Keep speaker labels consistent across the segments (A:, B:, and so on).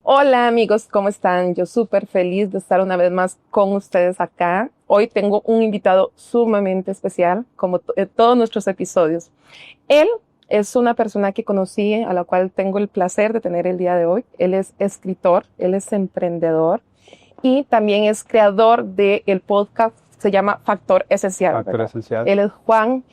A: Hola amigos, ¿cómo están? Yo súper feliz de estar una vez más con ustedes acá. Hoy tengo un invitado sumamente especial, como todos nuestros episodios. Él es una persona que conocí, a la cual tengo el placer de tener el día de hoy. Él es escritor, él es emprendedor y también es creador del podcast, se llama Factor Esencial,
B: Factor
A: ¿verdad?
B: esencial.
A: Él es Juan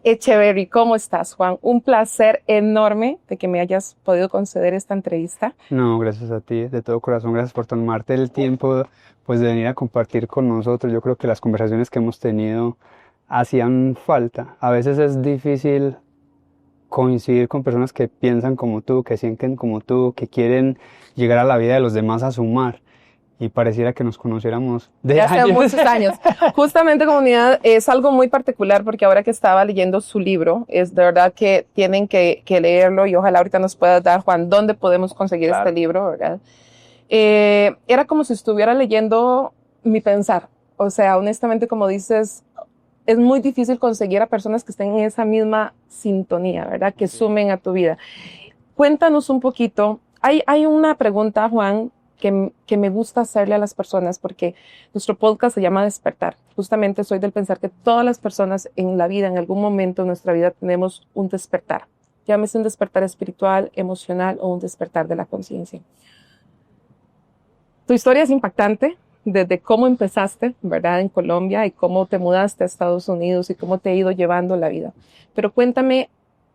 A: Echeverry. ¿Cómo estás, Juan? Un placer enorme de que me hayas podido conceder esta entrevista.
B: No, gracias a ti, de todo corazón, gracias por tomarte el tiempo, pues, de venir a compartir con nosotros. Yo creo que las conversaciones que hemos tenido hacían falta. A veces es difícil coincidir con personas que piensan como tú, que sienten como tú, que quieren llegar a la vida de los demás a sumar. Y pareciera que nos conociéramos de
A: Hace
B: años.
A: muchos años. Justamente comunidad es algo muy particular porque ahora que estaba leyendo su libro, es de verdad que tienen que leerlo y ojalá ahorita nos puedas dar, Juan, dónde podemos conseguir
B: Claro.
A: este libro, ¿verdad? Era como si estuviera leyendo mi pensar. O sea, honestamente, como dices, es muy difícil conseguir a personas que estén en esa misma sintonía, ¿verdad? Que sumen a tu vida. Cuéntanos un poquito. Hay una pregunta, Juan, que me gusta hacerle a las personas porque nuestro podcast se llama Despertar. Justamente soy del pensar que todas las personas en la vida, en algún momento de nuestra vida, tenemos un despertar. Llámese un despertar espiritual, emocional o un despertar de la conciencia. Tu historia es impactante, desde cómo empezaste, ¿verdad? En Colombia y cómo te mudaste a Estados Unidos y cómo te ha ido llevando la vida. Pero cuéntame,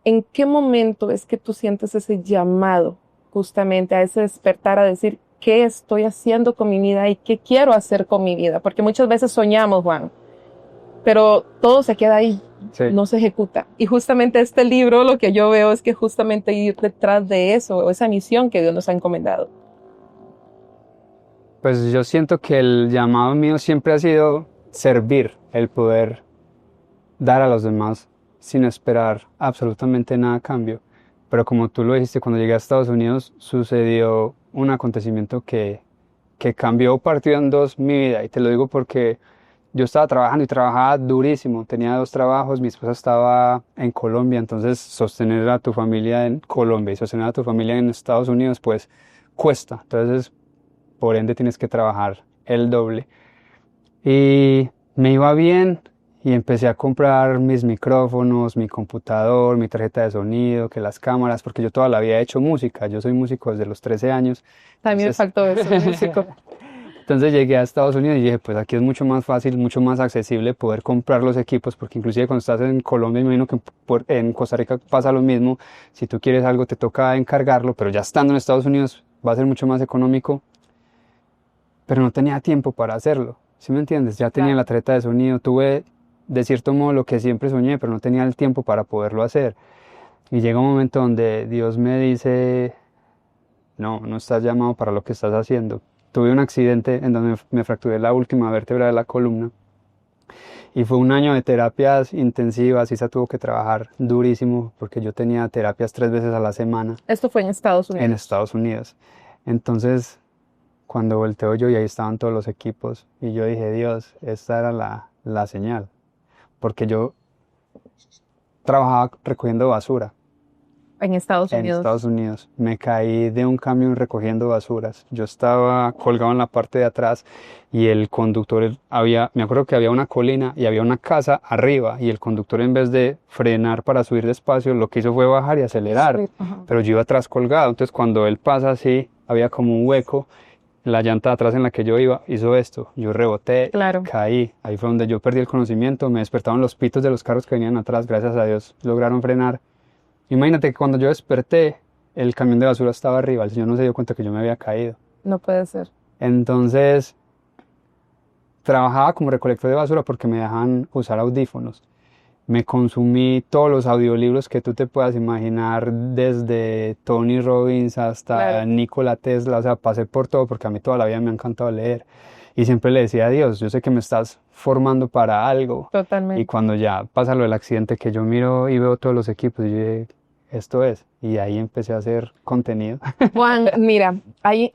A: ¿en qué momento es que tú sientes ese llamado justamente a ese despertar a decir, ¿qué estoy haciendo con mi vida y qué quiero hacer con mi vida? Porque muchas veces soñamos, Juan, pero todo se queda ahí,
B: Sí.
A: no se ejecuta. Y justamente este libro, lo que yo veo es que justamente ir detrás de eso, o esa misión que Dios nos ha encomendado.
B: Pues yo siento que el llamado mío siempre ha sido servir, el poder dar a los demás sin esperar absolutamente nada a cambio. Pero como tú lo dijiste, cuando llegué a Estados Unidos sucedió un acontecimiento que cambió, partió en dos mi vida. Y te lo digo porque yo estaba trabajando y trabajaba durísimo. Tenía dos trabajos, mi esposa estaba en Colombia, entonces sostener a tu familia en Colombia y sostener a tu familia en Estados Unidos, pues cuesta. Entonces, por ende, tienes que trabajar el doble. Y me iba bien y empecé a comprar mis micrófonos, mi computador, mi tarjeta de sonido, que las cámaras, porque yo toda la vida he hecho música. Yo soy músico desde los 13 años.
A: También me
B: Entonces,
A: faltó eso, músico.
B: entonces llegué a Estados Unidos y dije, pues aquí es mucho más fácil, mucho más accesible poder comprar los equipos, porque inclusive cuando estás en Colombia, me imagino que en Costa Rica pasa lo mismo. Si tú quieres algo, te toca encargarlo, pero ya estando en Estados Unidos va a ser mucho más económico, pero no tenía tiempo para hacerlo. ¿Sí me entiendes? Ya tenía
A: Claro.
B: la tarjeta de sonido, tuve de cierto modo lo que siempre soñé, pero no tenía el tiempo para poderlo hacer. Y llega un momento donde Dios me dice, no, no estás llamado para lo que estás haciendo. Tuve un accidente en donde me fracturé la última vértebra de la columna y fue un año de terapias intensivas. Isa tuvo que trabajar durísimo porque yo tenía terapias 3 veces a la semana
A: Esto fue en Estados
B: en
A: Unidos.
B: Estados Unidos. Entonces, cuando volteo yo y ahí estaban todos los equipos y yo dije, Dios, esta era la señal, porque yo trabajaba recogiendo basura
A: En Estados
B: en
A: Unidos.
B: Estados Unidos. Me caí de un camión recogiendo basuras. Yo estaba colgado en la parte de atrás y el conductor me acuerdo que había una colina y había una casa arriba y el conductor, en vez de frenar para subir despacio, lo que hizo fue bajar y acelerar.
A: Ajá.
B: Pero yo iba atrás colgado, entonces cuando él pasa así, había como un hueco. La llanta de atrás en la que yo iba hizo esto. Yo reboté,
A: Claro.
B: caí. Ahí fue donde yo perdí el conocimiento. Me despertaron los pitos de los carros que venían atrás. Gracias a Dios lograron frenar. Imagínate que cuando yo desperté, el camión de basura estaba arriba. El señor no se dio cuenta que yo me había caído.
A: No puede ser.
B: Entonces, trabajaba como recolector de basura porque me dejaban usar audífonos. Me consumí todos los audiolibros que tú te puedas imaginar, desde Tony Robbins hasta
A: Claro.
B: Nikola Tesla. O sea, pasé por todo porque a mí toda la vida me ha encantado leer. Y siempre le decía a Dios, yo sé que me estás formando para algo. Y
A: Totalmente.
B: cuando ya pasa lo del accidente, que yo miro y veo todos los equipos, y yo dije, esto es. Y ahí empecé a hacer contenido.
A: Juan, mira, hay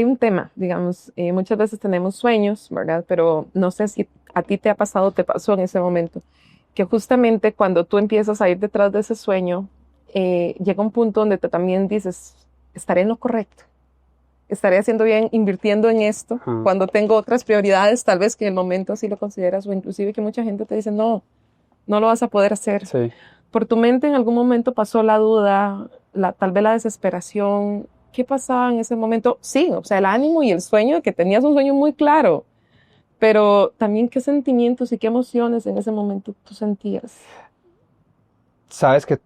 A: un tema, digamos, muchas veces tenemos sueños, ¿verdad? Pero no sé si a ti te ha pasado, te pasó en ese momento, que justamente cuando tú empiezas a ir detrás de ese sueño, llega un punto donde te también dices, estaré en lo correcto. estaré haciendo bien invirtiendo en esto,
B: Ajá.
A: cuando tengo otras prioridades, tal vez que en el momento así lo consideras, o inclusive que mucha gente te dice, no, no lo vas a poder hacer.
B: Sí.
A: Por tu mente en algún momento pasó la duda, tal vez la desesperación. ¿Qué pasaba en ese momento? Sí, o sea, el ánimo y el sueño, que tenías un sueño muy claro, pero también qué sentimientos y qué emociones en ese momento tú sentías.
B: Sabes que,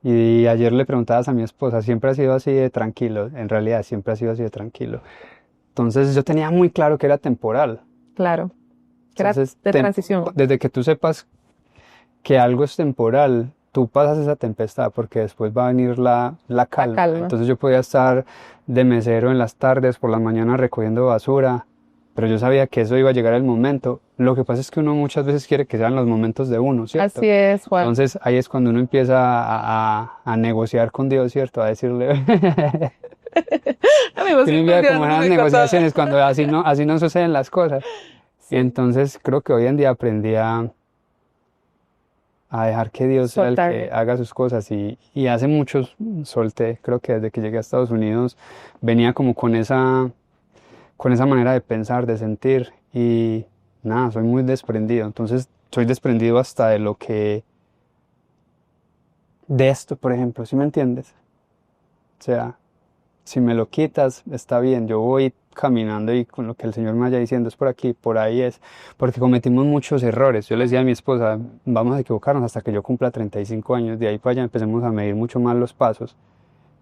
B: y ayer le preguntabas a mi esposa, siempre ha sido así de tranquilo, en realidad siempre ha sido así de tranquilo. Entonces yo tenía muy claro que era temporal.
A: Claro, que era
B: Entonces,
A: de transición.
B: desde que tú sepas que algo es temporal, tú pasas esa tempestad porque después va a venir la calma.
A: calma.
B: Entonces yo podía estar de mesero en las tardes, por las mañanas recogiendo basura, pero yo sabía que eso iba a llegar el momento. Lo que pasa es que uno muchas veces quiere que sean los momentos de uno, ¿cierto?
A: Así es, Juan.
B: Entonces ahí es cuando uno empieza a negociar con Dios, ¿cierto? A decirle...
A: Amigos,
B: Uno empieza como unas negociaciones cuando así no suceden las cosas.
A: Sí.
B: Y entonces creo que hoy en día aprendí a dejar que Dios sea el
A: Soltarle.
B: que haga sus cosas y hace mucho solté, creo que desde que llegué a Estados Unidos venía como con esa manera de pensar, de sentir y nada, soy muy desprendido, entonces soy desprendido hasta de esto, por ejemplo, ¿sí me entiendes? O sea, si me lo quitas, está bien, yo voy caminando y con lo que el Señor me vaya diciendo es por aquí, por ahí es, porque cometimos muchos errores. Yo le decía a mi esposa, vamos a equivocarnos hasta que yo cumpla 35 años, de ahí para allá empecemos a medir mucho más los pasos,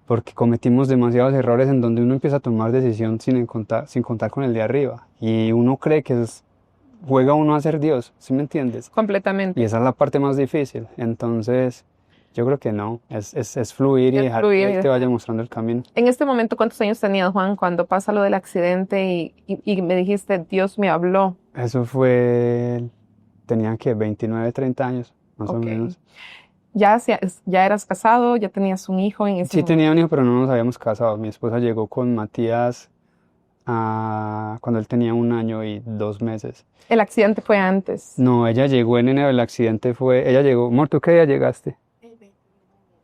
B: porque cometimos demasiados errores en donde uno empieza a tomar decisión sin contar con el de arriba, y uno cree que juega uno a ser Dios, ¿sí me entiendes?
A: Completamente.
B: Y esa es la parte más difícil, entonces... Yo creo que no, es fluir y dejar que Él te vaya mostrando el camino.
A: En este momento, ¿cuántos años tenías, Juan, cuando pasa lo del accidente y me dijiste, Dios me habló?
B: Eso tenía que 29, 30 años, más o menos.
A: Ya eras casado, ya tenías un hijo en ese
B: Sí
A: momento.
B: tenía un hijo, pero no nos habíamos casado. Mi esposa llegó con Matías cuando él tenía 1 año y 2 meses.
A: El accidente fue antes.
B: No, ella llegó en enero, ella llegó, Mor, ¿tú qué día llegaste?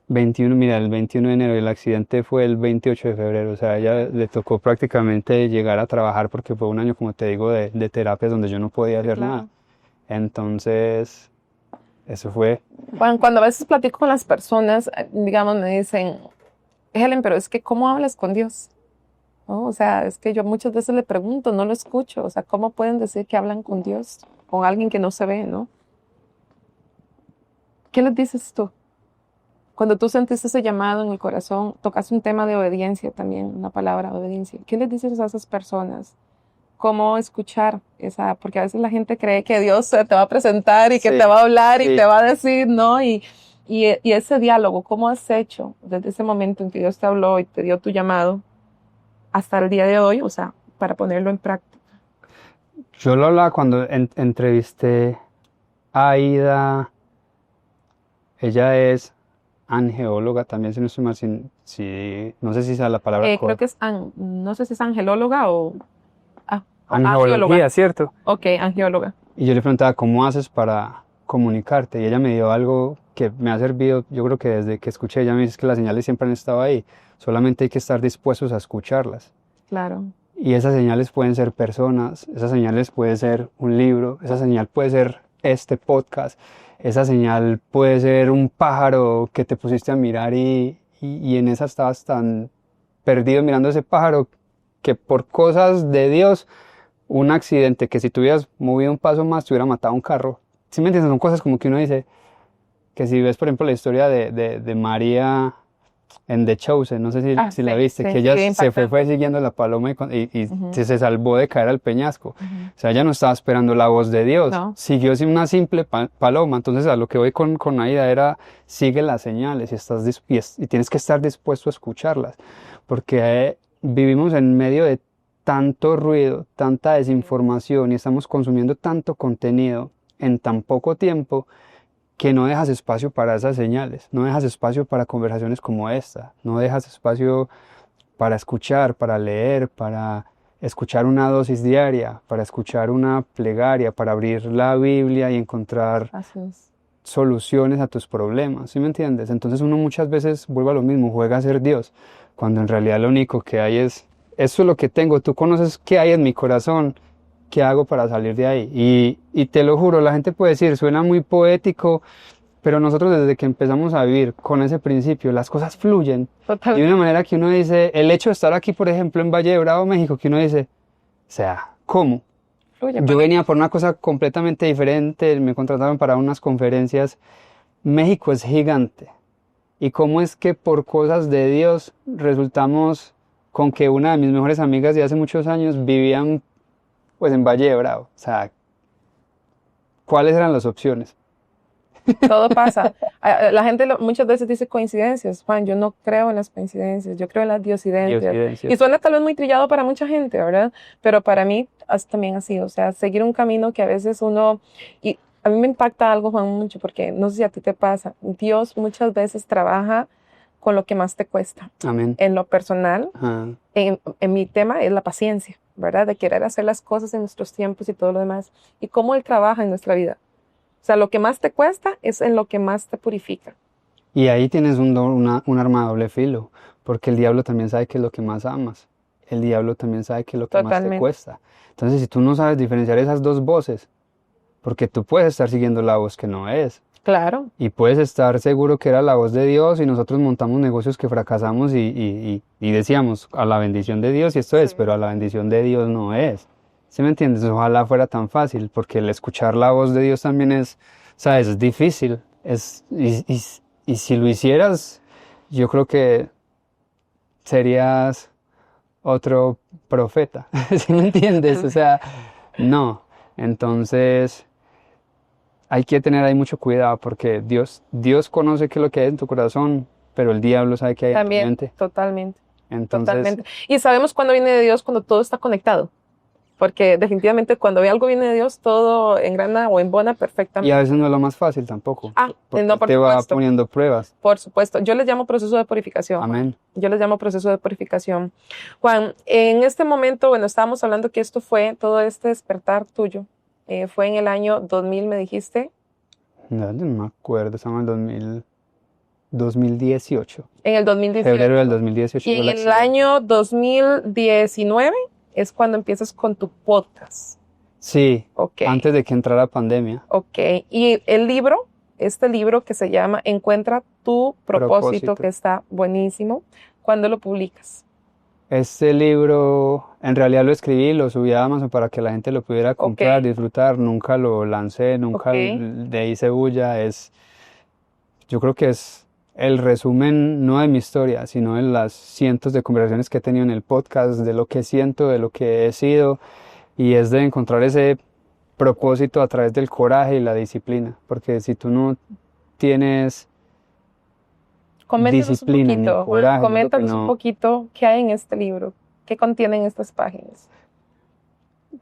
B: 21, mira, el 21 de enero, y el accidente fue el 28 de febrero, o sea, a ella le tocó prácticamente llegar a trabajar porque fue un año, como te digo, de terapias donde yo no podía hacer nada. Entonces, eso fue...
A: Juan, cuando a veces platico con las personas, digamos, me dicen, Helen, pero es que ¿cómo hablas con Dios? ¿No? O sea, es que yo muchas veces le pregunto, no lo escucho, o sea, ¿cómo pueden decir que hablan con Dios, con alguien que no se ve, ¿no? ¿Qué les dices tú? Cuando tú sentiste ese llamado en el corazón, tocaste un tema de obediencia también, una palabra de obediencia. ¿Qué les dices a esas personas? ¿Cómo escuchar esa? Porque a veces la gente cree que Dios te va a presentar y que te va a hablar y te va a decir, ¿no? Y ese diálogo, ¿cómo has hecho desde ese momento en que Dios te habló y te dio tu llamado hasta el día de hoy? O sea, para ponerlo en práctica.
B: Yo lo hablaba cuando entrevisté a Aida. Ella es angeóloga también, si no estoy mal, no sé si esa es la palabra.
A: Creo que no sé si es angelóloga o
B: Angeología, ¿cierto?
A: Ok, angeóloga.
B: Y yo le preguntaba, ¿cómo haces para comunicarte? Y ella me dio algo que me ha servido, yo creo que desde que escuché, ella me dice que las señales siempre han estado ahí, solamente hay que estar dispuestos a escucharlas.
A: Claro.
B: Y esas señales pueden ser personas, esas señales puede ser un libro, esa señal puede ser este podcast, esa señal puede ser un pájaro que te pusiste a mirar y en esa estabas tan perdido mirando ese pájaro que por cosas de Dios, un accidente que si tú hubieras movido un paso más te hubiera matado un carro. ¿Sí me entiendes? Son cosas como que uno dice, que si ves por ejemplo la historia de María en The Chosen, no sé si la viste, que ella se fue siguiendo la paloma y se salvó de caer al peñasco. O sea, ella no estaba esperando la voz de Dios, siguió sin una simple paloma. Entonces a lo que voy con Aida era, sigue las señales y tienes que estar dispuesto a escucharlas, porque vivimos en medio de tanto ruido, tanta desinformación y estamos consumiendo tanto contenido en tan poco tiempo que no dejas espacio para esas señales, no dejas espacio para conversaciones como esta, no dejas espacio para escuchar, para leer, para escuchar una dosis diaria, para escuchar una plegaria, para abrir la Biblia y encontrar soluciones a tus problemas, ¿sí me entiendes? Entonces uno muchas veces vuelve a lo mismo, juega a ser Dios, cuando en realidad lo único que hay es esto es lo que tengo, tú conoces qué hay en mi corazón, qué hago para salir de ahí. Y te lo juro, la gente puede decir, suena muy poético, pero nosotros desde que empezamos a vivir con ese principio, las cosas fluyen.
A: Total.
B: De una manera que uno dice, el hecho de estar aquí, por ejemplo, en Valle de Bravo, México, que uno dice, o sea, ¿cómo?
A: Fluye
B: Yo
A: para
B: venía por una cosa completamente diferente, me contrataron para unas conferencias. México es gigante. ¿Y cómo es que por cosas de Dios resultamos con que una de mis mejores amigas de hace muchos años vivían pues en Valle de Bravo? O sea, ¿cuáles eran las opciones?
A: todo pasa. La gente muchas veces dice coincidencias. Juan, yo no creo en las coincidencias, yo creo en las diosidencias. Y
B: Diosidencias.
A: suena tal vez muy trillado para mucha gente, ¿verdad? Pero para mí también así, o sea, seguir un camino que a veces uno, y a mí me impacta algo, Juan, mucho, porque no sé si a ti te pasa, Dios muchas veces trabaja con lo que más te cuesta.
B: Amén.
A: En lo personal,
B: Ajá.
A: en mi tema es la paciencia, ¿verdad? De querer hacer las cosas en nuestros tiempos y todo lo demás. Y cómo Él trabaja en nuestra vida. O sea, lo que más te cuesta es en lo que más te purifica.
B: Y ahí tienes un arma de doble filo, porque el diablo también sabe que es lo que más amas. El diablo también sabe que es lo que más te
A: Totalmente.
B: cuesta. Entonces, si tú no sabes diferenciar esas dos voces, porque tú puedes estar siguiendo la voz que no es,
A: Claro,
B: y puedes estar seguro que era la voz de Dios y nosotros montamos negocios que fracasamos y decíamos a la bendición de Dios y esto es,
A: Sí.
B: pero a la bendición de Dios no es. ¿Sí me entiendes? Ojalá fuera tan fácil, porque el escuchar la voz de Dios también es, ¿sabes? Es difícil. Y si lo hicieras, yo creo que serías otro profeta. ¿Sí me entiendes? O sea, no. Entonces hay que tener ahí mucho cuidado porque Dios conoce qué es lo que hay en tu corazón, pero el diablo sabe qué hay en tu
A: también,
B: mente.
A: totalmente,
B: Entonces,
A: totalmente. Y sabemos cuándo viene de Dios cuando todo está conectado. Porque definitivamente cuando algo viene de Dios, todo engrana o embona
B: y
A: perfectamente.
B: a veces no es lo más fácil tampoco, porque
A: No, por
B: te va
A: supuesto.
B: poniendo pruebas.
A: Por supuesto. Yo les llamo proceso de purificación. Juan.
B: Amén.
A: Yo les llamo proceso de purificación. Juan, en este momento, bueno, estábamos hablando que esto fue, todo este despertar tuyo, fue en el año 2000, me dijiste.
B: No me acuerdo, estamos en 2018.
A: En el 2018.
B: Febrero del 2018
A: Y
B: fue
A: en
B: el
A: el
B: accidente.
A: año 2019 es cuando empiezas con tu podcast.
B: Sí,
A: Ok.
B: antes de que entrara pandemia.
A: Ok. Y el libro, este libro que se llama Encuentra tu propósito, que está buenísimo. ¿Cuándo lo publicas?
B: Este libro, en realidad lo escribí, lo subí a Amazon para que la gente lo pudiera comprar,
A: Ok.
B: disfrutar. Nunca lo lancé, nunca
A: Ok.
B: le hice bulla. Yo creo que es el resumen no de mi historia, sino de las cientos de conversaciones que he tenido en el podcast, de lo que siento, de lo que he sido, y es de encontrar ese propósito a través del coraje y la disciplina, porque si tú no tienes
A: Coméntanos un
B: disciplina ni
A: poquito, Juan,
B: coraje, yo creo que
A: coméntanos un
B: no.
A: poquito qué hay en este libro, qué contienen estas páginas.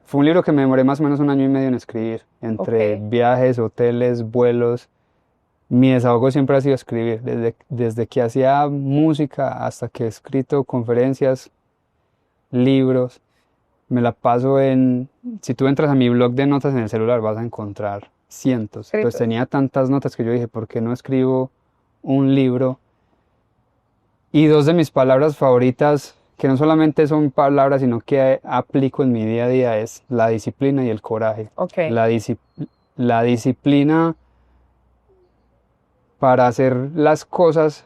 B: Fue un libro que me demoré más o menos 1 año y medio en escribir, entre
A: Ok.
B: viajes, hoteles, vuelos. Mi desahogo siempre ha sido escribir, desde que hacía música hasta que he escrito conferencias, libros. Me la paso si tú entras a mi blog de notas en el celular vas a encontrar cientos. Pues
A: Escritos.
B: tenía tantas notas que yo dije, ¿por qué no escribo un libro? Y dos de mis palabras favoritas, que no solamente son palabras, sino que aplico en mi día a día, es la disciplina y el coraje.
A: Ok.
B: La disciplina para hacer las cosas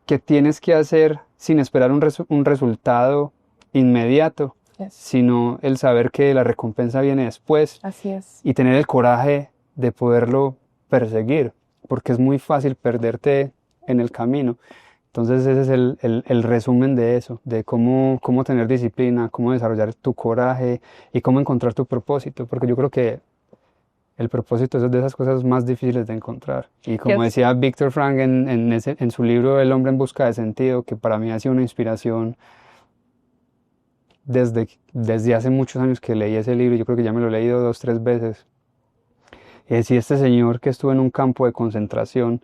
B: que tienes que hacer sin esperar un resultado inmediato,
A: Yes.
B: sino el saber que la recompensa viene después
A: Así es.
B: y tener el coraje de poderlo perseguir, porque es muy fácil perderte en el camino. Entonces ese es el resumen de eso, de cómo tener disciplina, cómo desarrollar tu coraje y cómo encontrar tu propósito, porque yo creo que el propósito es de esas cosas más difíciles de encontrar. Y como
A: Yes.
B: decía Víctor Frank en su libro El hombre en busca de sentido, que para mí ha sido una inspiración desde hace muchos años que leí ese libro, yo creo que ya me lo he leído 2, 3 veces. Y decía este señor que estuvo en un campo de concentración,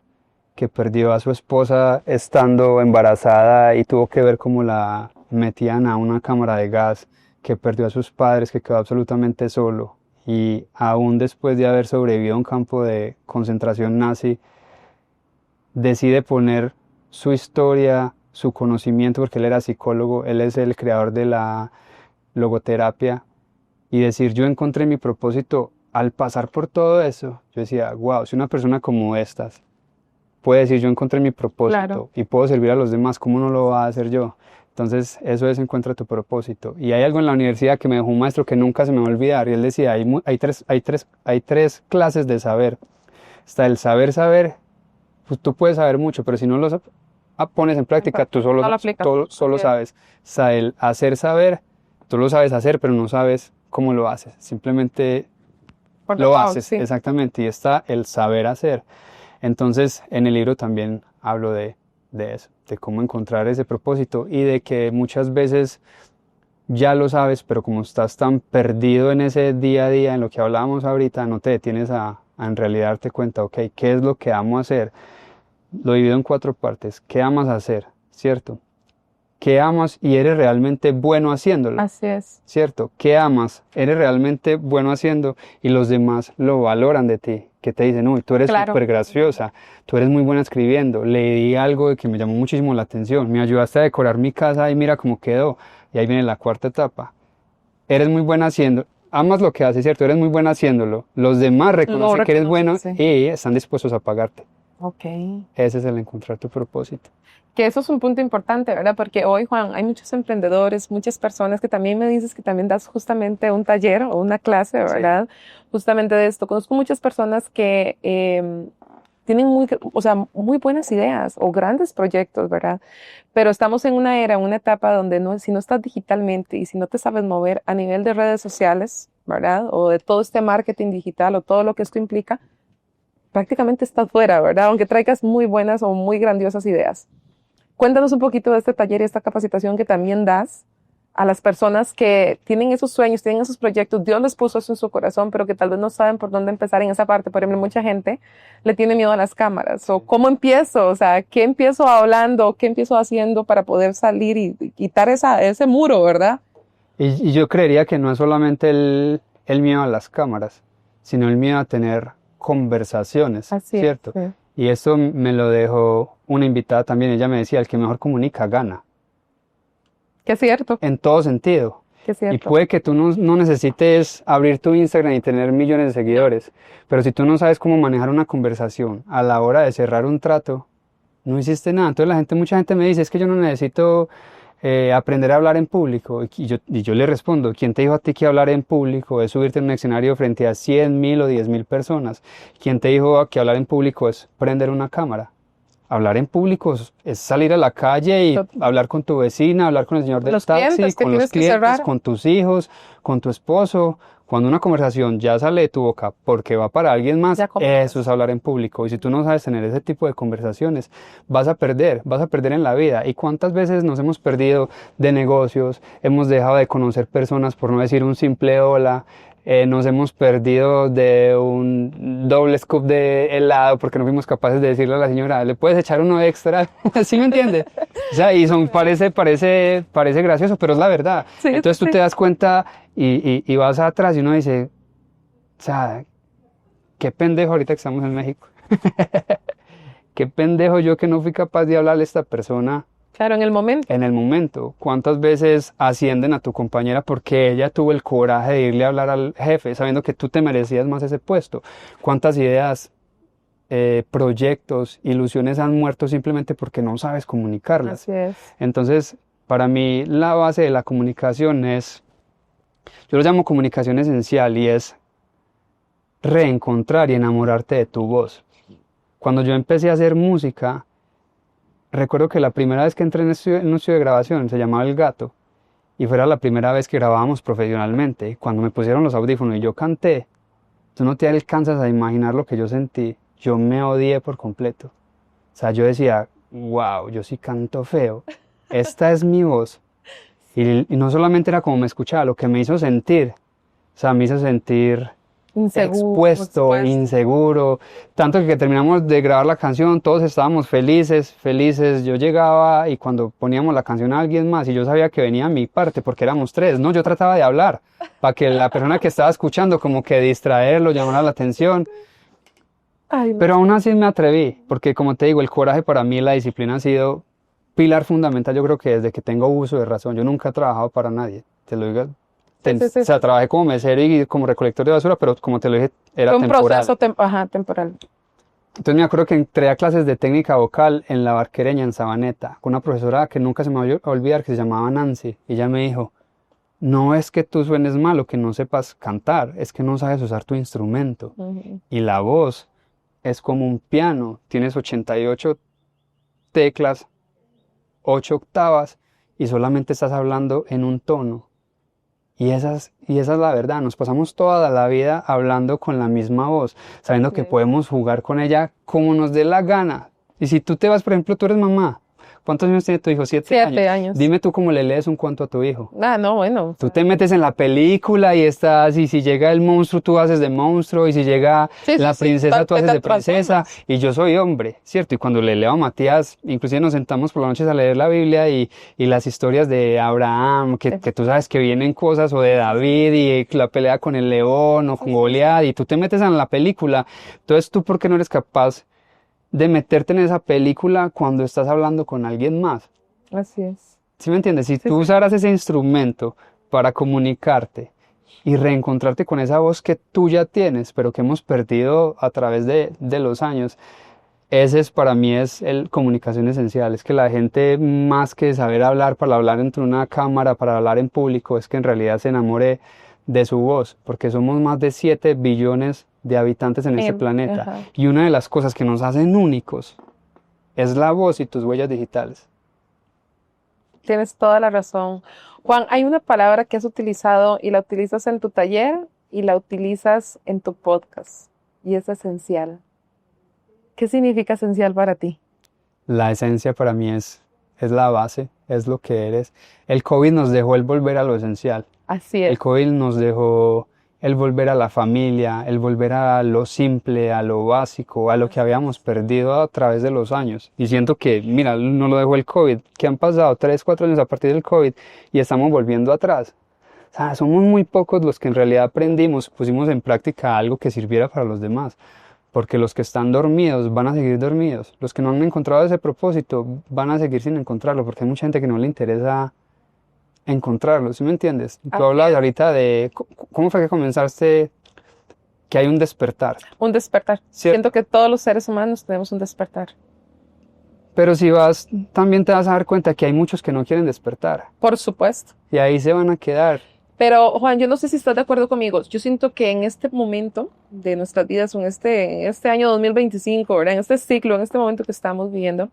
B: que perdió a su esposa estando embarazada y tuvo que ver cómo la metían a una cámara de gas, que perdió a sus padres, que quedó absolutamente solo. Y aún después de haber sobrevivido a un campo de concentración nazi, decide poner su historia su conocimiento, porque él era psicólogo, él es el creador de la logoterapia, y decir, yo encontré mi propósito al pasar por todo eso. Yo decía, wow, si una persona como estas puede decir, yo encontré mi propósito
A: Claro.
B: y puedo servir a los demás, ¿cómo no lo va a hacer yo? Entonces, eso es encuentra tu propósito. Y hay algo en la universidad que me dejó un maestro que nunca se me va a olvidar, y él decía, hay tres clases de saber. Está el saber, pues tú puedes saber mucho, pero si no lo pones en práctica, tú
A: No lo aplicas.
B: solo
A: Así es.
B: sabes. Está el hacer saber, tú lo sabes hacer, pero no sabes cómo lo haces. Simplemente
A: Por
B: lo
A: default,
B: haces,
A: sí.
B: exactamente. Y está el saber hacer. Entonces, en el libro también hablo de eso, de cómo encontrar ese propósito y de que muchas veces ya lo sabes, pero como estás tan perdido en ese día a día, en lo que hablábamos ahorita, no te detienes a en realidad darte cuenta, ok, ¿qué es lo que amo hacer? Lo divido en 4 partes. ¿Qué amas hacer? ¿Cierto? ¿Qué amas y eres realmente bueno haciéndolo?
A: Así es.
B: ¿Cierto? ¿Qué amas? Eres realmente bueno haciendo y los demás lo valoran de ti. Que te dicen, uy, tú eres
A: Claro.
B: súper graciosa, tú eres muy buena escribiendo, leí algo que me llamó muchísimo la atención, me ayudaste a decorar mi casa y mira cómo quedó. Y ahí viene la 4ª etapa. Eres muy buena haciendo, amas lo que haces, ¿cierto? Eres muy buena haciéndolo. Los demás reconocen que eres bueno
A: reconocen, sí.
B: y están dispuestos a pagarte.
A: Ok.
B: Ese es el encontrar tu propósito.
A: Que eso es un punto importante, ¿verdad? Porque hoy, Juan, hay muchos emprendedores, muchas personas que también me dices que también das justamente un taller o una clase, ¿verdad? Justamente de esto. Conozco muchas personas que tienen muy buenas ideas o grandes proyectos, ¿verdad? Pero estamos en una era, en una etapa donde si no estás digitalmente y si no te sabes mover a nivel de redes sociales, ¿verdad? O de todo este marketing digital o todo lo que esto implica, prácticamente estás fuera, ¿verdad? Aunque traigas muy buenas o muy grandiosas ideas. Cuéntanos un poquito de este taller y esta capacitación que también das a las personas que tienen esos sueños, tienen esos proyectos, Dios les puso eso en su corazón, pero que tal vez no saben por dónde empezar en esa parte. Por ejemplo, mucha gente le tiene miedo a las cámaras, o cómo empiezo, o sea, qué empiezo hablando, qué empiezo haciendo para poder salir y quitar ese muro, ¿verdad?
B: Y yo creería que no es solamente el miedo a las cámaras, sino el miedo a tener conversaciones,
A: Así es,
B: ¿cierto?
A: sí.
B: Y esto me lo dejó una invitada también, ella me decía, el que mejor comunica gana,
A: Que es cierto,
B: en todo sentido.
A: que es
B: Y
A: cierto.
B: puede que tú no necesites abrir tu Instagram y tener millones de seguidores, pero si tú no sabes cómo manejar una conversación a la hora de cerrar un trato, no hiciste nada. Entonces mucha gente me dice, es que yo no necesito aprender a hablar en público. Y yo le respondo, ¿quién te dijo a ti que hablar en público es subirte en un escenario frente a 100.000 o 10.000 personas? ¿Quién te dijo que hablar en público es prender una cámara? Hablar en público es salir a la calle y hablar con tu vecina, hablar con el señor del
A: Los
B: taxi,
A: clientes que
B: con los
A: tienes que
B: clientes,
A: cerrar.
B: con tus hijos, con tu esposo. Cuando una conversación ya sale de tu boca porque va para alguien más,
A: Ya comienzas.
B: eso es hablar en público. Y si tú no sabes tener ese tipo de conversaciones, vas a perder en la vida. ¿Y cuántas veces nos hemos perdido de negocios? Hemos dejado de conocer personas por no decir un simple hola. Nos hemos perdido de un doble scoop de helado porque no fuimos capaces de decirle a la señora, ¿le puedes echar uno extra? ¿Sí me entiende? O sea, y parece gracioso, pero es la verdad.
A: Sí,
B: Entonces tú
A: sí.
B: te das cuenta y vas atrás y uno dice, o sea, qué pendejo ahorita que estamos en México. Qué pendejo yo que no fui capaz de hablarle a esta persona
A: Claro, en el momento.
B: en el momento. ¿Cuántas veces ascienden a tu compañera porque ella tuvo el coraje de irle a hablar al jefe sabiendo que tú te merecías más ese puesto? ¿Cuántas ideas, proyectos, ilusiones han muerto simplemente porque no sabes comunicarlas?
A: Así es.
B: Entonces, para mí la base de la comunicación es, yo lo llamo comunicación esencial y es reencontrar y enamorarte de tu voz. Cuando yo empecé a hacer música, recuerdo que la primera vez que entré en un estudio de grabación se llamaba El Gato y fuera la primera vez que grabábamos profesionalmente. Cuando me pusieron los audífonos y yo canté, tú no te alcanzas a imaginar lo que yo sentí. Yo me odié por completo. O sea, yo decía, wow, yo sí canto feo. Esta es mi voz. Y no solamente era como me escuchaba, lo que me hizo sentir. O sea, me hizo sentir expuesto, inseguro, tanto que terminamos de grabar la canción, todos estábamos felices, yo llegaba y cuando poníamos la canción a alguien más y yo sabía que venía a mi parte porque éramos 3, no, yo trataba de hablar para que la persona que estaba escuchando como que distraerlo, llamara la atención,
A: Ay, no.
B: pero aún así me atreví, porque como te digo, el coraje para mí, la disciplina ha sido pilar fundamental, yo creo que desde que tengo uso de razón, yo nunca he trabajado para nadie, te lo digo.
A: Sí.
B: O sea, trabajé como mesero y como recolector de basura, pero como te lo dije, era
A: Fue un
B: temporal.
A: proceso temporal.
B: Entonces me acuerdo que entré a clases de técnica vocal en La Barquereña, en Sabaneta, con una profesora que nunca se me va a olvidar, que se llamaba Nancy. Y ella me dijo, no es que tú suenes mal o que no sepas cantar, es que no sabes usar tu instrumento.
A: Ujú.
B: Y la voz es como un piano, tienes 88 teclas, 8 octavas y solamente estás hablando en un tono. Y esa es la verdad, nos pasamos toda la vida hablando con la misma voz, sabiendo que
A: Sí.
B: podemos jugar con ella como nos dé la gana. Y si tú te vas, por ejemplo, tú eres mamá, ¿cuántos años tiene tu hijo? 7 años.
A: 7 años.
B: Dime tú cómo le lees un cuento a tu hijo.
A: Ah, no, bueno. O
B: Tú
A: sea,
B: te metes en la película y estás, y si llega el monstruo, tú haces de monstruo, y si llega
A: sí,
B: la
A: sí,
B: princesa, tú haces
A: te
B: de princesa,
A: transformas.
B: y yo soy hombre, ¿cierto? Y cuando le leo a Matías, inclusive nos sentamos por las noches a leer la Biblia y las historias de Abraham, que tú sabes que vienen cosas, o de David, y la pelea con el león, o con Goliat, y tú te metes en la película. Entonces, ¿tú por qué no eres capaz de meterte en esa película cuando estás hablando con alguien más?
A: Así es.
B: ¿Sí me entiendes? Si
A: Sí,
B: tú
A: sí.
B: usaras ese instrumento para comunicarte y reencontrarte con esa voz que tú ya tienes, pero que hemos perdido a través de los años, ese es para mí es el comunicación esencial. Es que la gente, más que saber hablar para hablar entre una cámara, para hablar en público, es que en realidad se enamore de su voz, porque somos más de 7 billones de habitantes en este planeta.
A: Ajá.
B: Y una de las cosas que nos hacen únicos es la voz y tus huellas digitales.
A: Tienes toda la razón. Juan, hay una palabra que has utilizado y la utilizas en tu taller y la utilizas en tu podcast y es esencial. ¿Qué significa esencial para ti?
B: La esencia para mí es la base, es lo que eres. El COVID nos dejó el volver a lo esencial.
A: Así
B: El
A: es.
B: COVID nos dejó el volver a la familia, el volver a lo simple, a lo básico, a lo que habíamos perdido a través de los años. Y siento que, mira, no lo dejó el COVID, que han pasado 3, 4 años a partir del COVID y estamos volviendo atrás. O sea, somos muy pocos los que en realidad aprendimos, pusimos en práctica algo que sirviera para los demás. Porque los que están dormidos van a seguir dormidos. Los que no han encontrado ese propósito van a seguir sin encontrarlo, porque hay mucha gente que no le interesa encontrarlo, ¿sí me entiendes? Tú
A: Así
B: hablas
A: es.
B: ahorita de cómo fue que comenzaste, que hay un despertar,
A: Un despertar.
B: ¿cierto?
A: Siento que todos los seres humanos tenemos un despertar.
B: Pero si vas, también te vas a dar cuenta que hay muchos que no quieren despertar
A: Por supuesto.
B: y ahí se van a quedar.
A: Pero Juan, yo no sé si estás de acuerdo conmigo. Yo siento que en este momento de nuestras vidas, o en este año 2025, ¿verdad? En este ciclo, en este momento que estamos viviendo,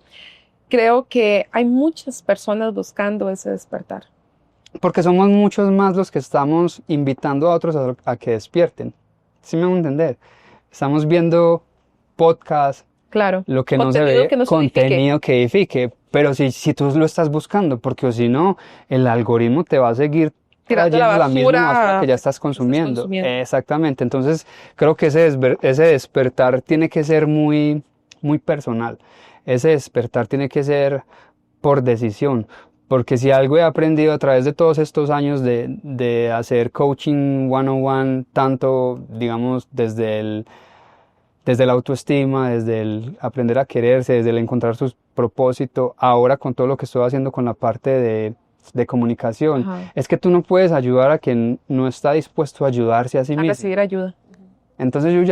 A: creo que hay muchas personas buscando ese despertar.
B: Porque somos muchos más los que estamos invitando a otros a que despierten. ¿Sí me van a entender? Estamos viendo podcasts,
A: Claro.
B: lo que no se
A: Contenido
B: ve,
A: que nos edifique.
B: contenido que edifique. Pero si tú lo estás buscando, porque o si no, el algoritmo te va a seguir
A: Tirando
B: trayendo
A: la
B: la misma basura
A: basura
B: que ya estás
A: que estás
B: consumiendo.
A: consumiendo.
B: Exactamente. Entonces, creo que ese despertar tiene que ser muy, muy personal. Ese despertar tiene que ser por decisión. Porque si algo he aprendido a través de todos estos años de hacer coaching one-on-one, tanto, digamos, desde la autoestima, desde el aprender a quererse, desde el encontrar su propósito, ahora con todo lo que estoy haciendo con la parte de comunicación,
A: Ajá.
B: es que tú no puedes ayudar a quien no está dispuesto a ayudarse a sí
A: A
B: mismo.
A: recibir ayuda.
B: Entonces yo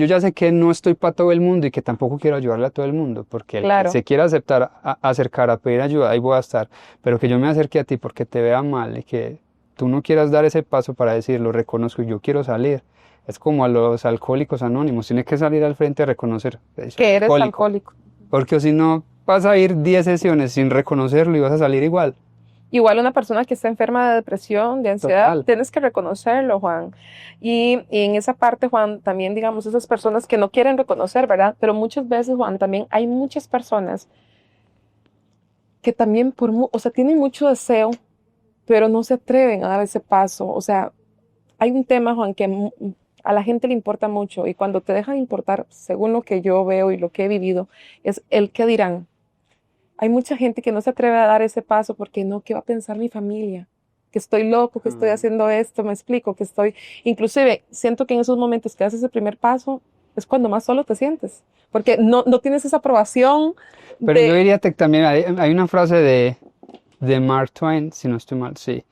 B: ya sé que no estoy para todo el mundo y que tampoco quiero ayudarle a todo el mundo, porque el
A: Claro.
B: que se quiera acercar a pedir ayuda, ahí voy a estar, pero que yo me acerque a ti porque te vea mal y que tú no quieras dar ese paso para decir, lo reconozco y yo quiero salir. Es como a los alcohólicos anónimos, tienes que salir al frente a reconocer, soy
A: Que eres
B: alcohólico,
A: alcohólico.
B: porque si no vas a ir 10 sesiones sin reconocerlo y vas a salir igual.
A: Igual una persona que está enferma de depresión, de ansiedad,
B: Total.
A: tienes que reconocerlo, Juan. Y en esa parte, Juan, también, digamos, esas personas que no quieren reconocer, ¿verdad? Pero muchas veces, Juan, también hay muchas personas que también, o sea, tienen mucho deseo, pero no se atreven a dar ese paso. O sea, hay un tema, Juan, que a la gente le importa mucho y cuando te deja de importar, según lo que yo veo y lo que he vivido, es el qué dirán. Hay mucha gente que no se atreve a dar ese paso porque no, ¿qué va a pensar mi familia? Que estoy loco, que estoy haciendo esto, me explico, que estoy, inclusive siento que en esos momentos que haces ese primer paso, es cuando más solo te sientes, porque no tienes esa aprobación.
B: Pero yo diría que también hay una frase de Mark Twain, si no estoy mal, sí,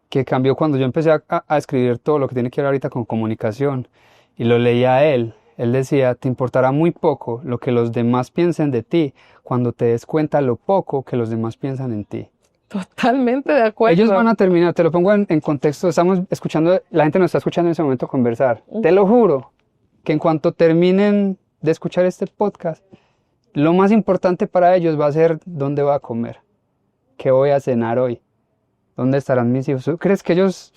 B: que cambió cuando yo empecé a escribir todo lo que tiene que ver ahorita con comunicación, y lo leía a él. Él decía, te importará muy poco lo que los demás piensen de ti cuando te des cuenta lo poco que los demás piensan en ti.
A: Totalmente de acuerdo.
B: Ellos van a terminar, te lo pongo en contexto, estamos escuchando, la gente nos está escuchando en ese momento conversar. Te lo juro, que en cuanto terminen de escuchar este podcast, lo más importante para ellos va a ser dónde voy a comer, qué voy a cenar hoy, dónde estarán mis hijos. ¿Tú crees que ellos,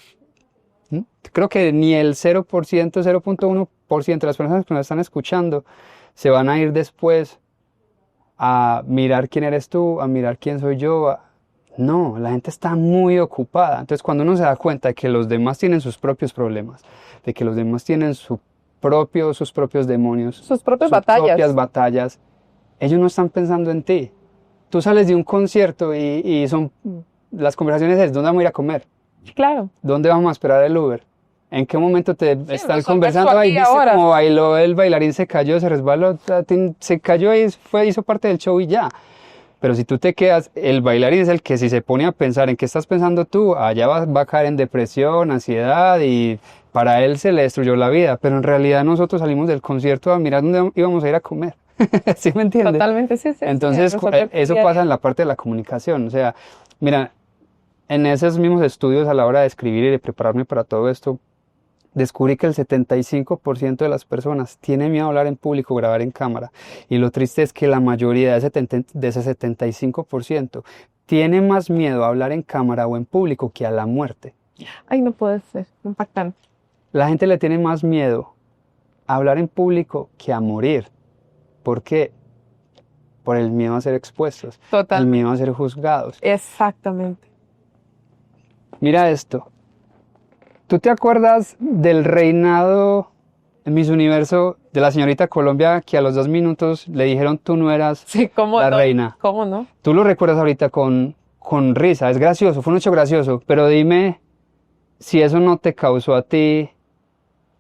B: creo que ni el 0%, 0.1% de las personas que nos están escuchando se van a ir después a mirar quién eres tú, a mirar quién soy yo? No, la gente está muy ocupada. Entonces, cuando uno se da cuenta de que los demás tienen sus propios problemas, de que los demás tienen sus propios demonios,
A: sus propias
B: batallas, ellos no están pensando en ti. Tú sales de un concierto y son las conversaciones es ¿dónde vamos a ir a comer?
A: Claro.
B: ¿Dónde vamos a esperar el Uber? ¿En qué momento te están conversando? Ahí viste cómo bailó el bailarín, se cayó, se resbaló, se cayó y hizo parte del show y ya. Pero si tú te quedas, el bailarín es el que si se pone a pensar en qué estás pensando tú, allá va a caer en depresión, ansiedad y para él se le destruyó la vida. Pero en realidad nosotros salimos del concierto a mirar dónde íbamos a ir a comer. ¿Sí me entiendes?
A: Totalmente, sí.
B: Entonces, eso pasa en la parte de la comunicación. O sea, mira, en esos mismos estudios a la hora de escribir y de prepararme para todo esto, descubrí que el 75% de las personas tiene miedo a hablar en público, grabar en cámara. Y lo triste es que la mayoría de ese 75% tiene más miedo a hablar en cámara o en público que a la muerte.
A: Ay, no puede ser, impactante.
B: La gente le tiene más miedo a hablar en público que a morir. ¿Por qué? Por el miedo a ser expuestos, el miedo a ser juzgados.
A: Exactamente.
B: Mira esto. ¿Tú te acuerdas del reinado en Miss Universo de la señorita Colombia que a los 2 minutos le dijeron tú no eras la reina?
A: ¿Cómo no?
B: Tú lo recuerdas ahorita con risa, es gracioso, fue un hecho gracioso, pero dime si eso no te causó a ti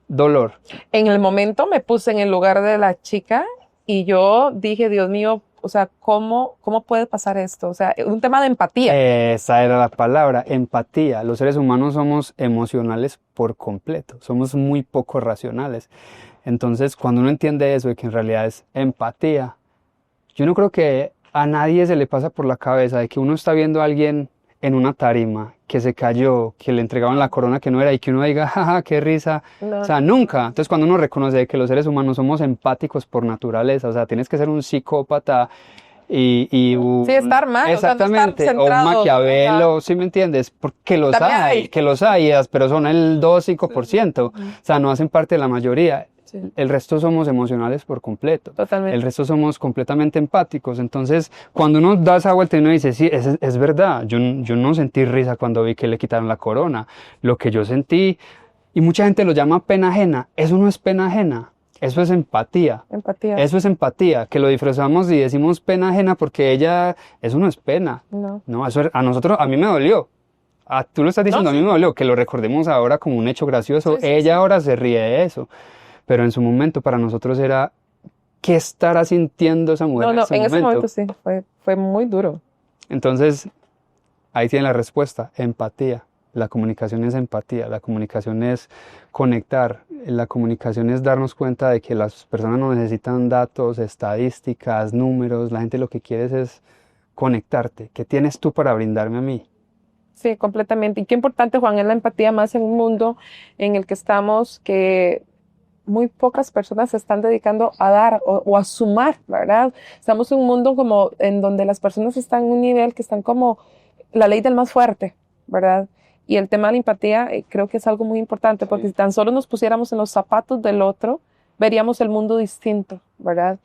B: dolor.
A: En el momento me puse en el lugar de la chica y yo dije, Dios mío, o sea, ¿cómo puede pasar esto? O sea, un tema de empatía.
B: Esa era la palabra, empatía. Los seres humanos somos emocionales por completo, somos muy poco racionales. Entonces, cuando uno entiende eso, de que en realidad es empatía, yo no creo que a nadie se le pasa por la cabeza de que uno está viendo a alguien en una tarima, que se cayó, que le entregaban la corona que no era y que uno diga, jaja, qué risa.
A: No.
B: O sea, nunca. Entonces, cuando uno reconoce que los seres humanos somos empáticos por naturaleza, o sea, tienes que ser un psicópata y
A: sí, estar mal.
B: exactamente,
A: o sea, no estar
B: o un Maquiavelo, ¿sí me entiendes? Porque los hay, pero son el 2-5%, o sea, no hacen parte de la mayoría. Sí. El resto somos emocionales por completo.
A: Totalmente.
B: El resto somos completamente empáticos. Entonces, cuando uno da esa vuelta y uno dice, sí, es verdad, yo no sentí risa cuando vi que le quitaron la corona. Lo que yo sentí, y mucha gente lo llama pena ajena, eso no es pena ajena, eso es empatía.
A: Empatía.
B: Eso es empatía, que lo disfrazamos y decimos pena ajena porque eso no es pena. No, eso a mí me dolió. Tú lo estás diciendo, a mí me dolió, que lo recordemos ahora como un hecho gracioso. Sí. Ahora se ríe de eso. Pero en su momento para nosotros era, ¿qué estará sintiendo esa mujer?
A: En ese momento sí, fue muy duro.
B: Entonces, ahí tiene la respuesta, empatía. La comunicación es empatía, la comunicación es conectar, la comunicación es darnos cuenta de que las personas no necesitan datos, estadísticas, números, la gente lo que quiere es conectarte. ¿Qué tienes tú para brindarme a mí?
A: Sí, completamente. Y qué importante, Juan, es la empatía más en un mundo en el que estamos, que muy pocas personas se están dedicando a dar o a sumar, ¿verdad? Estamos en un mundo como en donde las personas están en un nivel que están como la ley del más fuerte, ¿verdad? Y el tema de la empatía creo que es algo muy importante, porque si tan solo nos pusiéramos en los zapatos del otro, veríamos el mundo distinto, ¿verdad?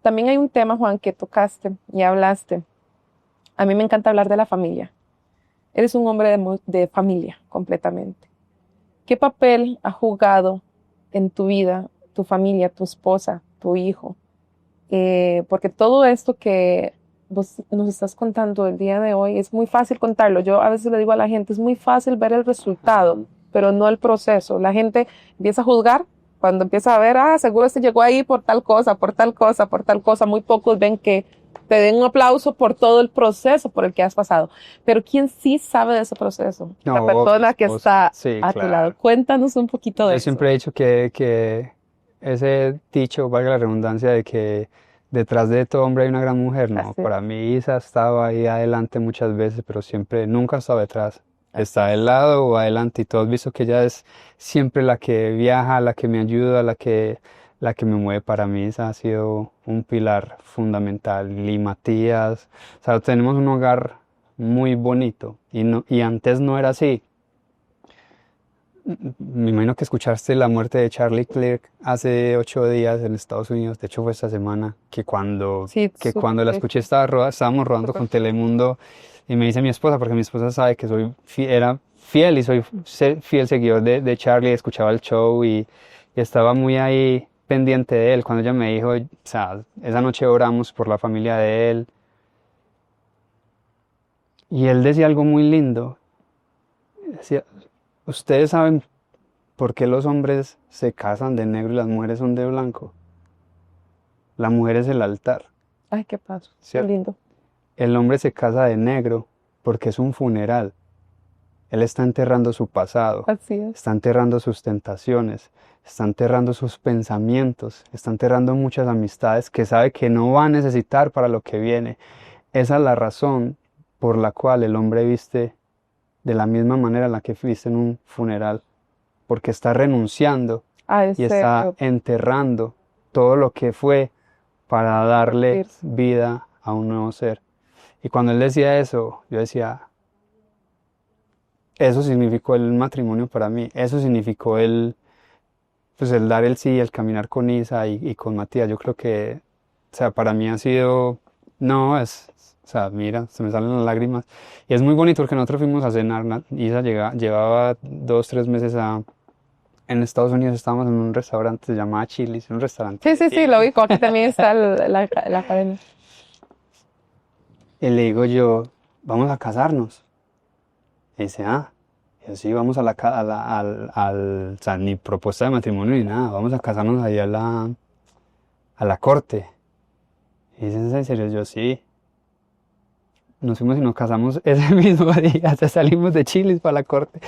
A: También hay un tema, Juan, que tocaste y hablaste. A mí me encanta hablar de la familia. Eres un hombre de familia, completamente. ¿Qué papel ha jugado en tu vida, tu familia, tu esposa, tu hijo? Porque todo esto que vos nos estás contando el día de hoy es muy fácil contarlo. Yo a veces le digo a la gente, es muy fácil ver el resultado, pero no el proceso. La gente empieza a juzgar Cuando empieza a ver, seguro se llegó ahí por tal cosa, por tal cosa, por tal cosa, muy pocos ven que te den un aplauso por todo el proceso por el que has pasado. Pero ¿quién sí sabe de ese proceso?
B: No,
A: La persona que está
B: sí,
A: a tu
B: claro.
A: lado. Cuéntanos un poquito de
B: Yo
A: eso.
B: siempre he dicho que ese dicho, valga la redundancia, de que detrás de todo hombre hay una gran mujer, no.
A: Así es.
B: Para mí Isa ha estado ahí adelante muchas veces, pero siempre, nunca ha estado detrás. Está del lado o adelante y tú has visto que ella es siempre la que viaja, la que me ayuda, la que me mueve. Para mí Isa ha sido un pilar fundamental. Y Matías, o sea, tenemos un hogar muy bonito y, no, y antes no era así. Me imagino que escuchaste la muerte de Charlie Clerk hace 8 días en Estados Unidos. De hecho, fue esta semana
A: Sí,
B: que cuando la
A: súper,
B: escuché estábamos rodando con Telemundo y me dice mi esposa, porque mi esposa sabe que era fiel y soy fiel seguidor de Charlie, escuchaba el show y estaba muy ahí pendiente de él. Cuando ella me dijo, o sea, esa noche oramos por la familia de él y él decía algo muy lindo. Decía, ustedes saben por qué los hombres se casan de negro y las mujeres son de blanco. La mujer es el altar,
A: Ay, qué paso. Qué
B: ¿cierto?
A: lindo.
B: El hombre se casa de negro porque es un funeral. Él está enterrando su pasado,
A: Así es.
B: está enterrando sus tentaciones, está enterrando sus pensamientos, está enterrando muchas amistades que sabe que no va a necesitar para lo que viene. Esa es la razón por la cual el hombre viste de la misma manera en la que viste en un funeral, porque está renunciando y está enterrando todo lo que fue para darle vida a un nuevo ser. Y cuando él decía eso, yo decía, eso significó el matrimonio para mí, eso significó pues el dar el sí, el caminar con Isa y con Matías. Yo creo que, o sea, para mí ha sido, no, o sea, mira, se me salen las lágrimas. Y es muy bonito porque nosotros fuimos a cenar, Isa llevaba 2, 3 meses en Estados Unidos, estábamos en un restaurante, se llamaba Chili's, un restaurante.
A: Sí, lo ubico. Aquí también está la cadena.
B: Y le digo yo, vamos a casarnos. Y dice, y así vamos o sea, ni propuesta de matrimonio ni nada, vamos a casarnos ahí a la corte. Y dice, ¿en serio? Yo sí. Nos fuimos y nos casamos ese mismo día, hasta salimos de Chile para la corte.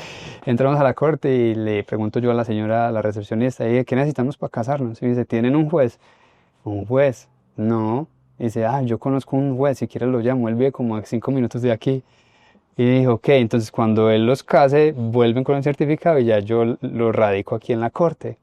B: Entramos a la corte y le pregunto yo a la señora, a la recepcionista, ¿qué necesitamos para casarnos? Y dice, ¿tienen un juez? ¿Un juez? No. Y dice, yo conozco un juez, si quieres lo llamo, él vive como a 5 minutos de aquí. Y dijo, ok, entonces cuando él los case, vuelven con el certificado y ya yo lo radico aquí en la corte.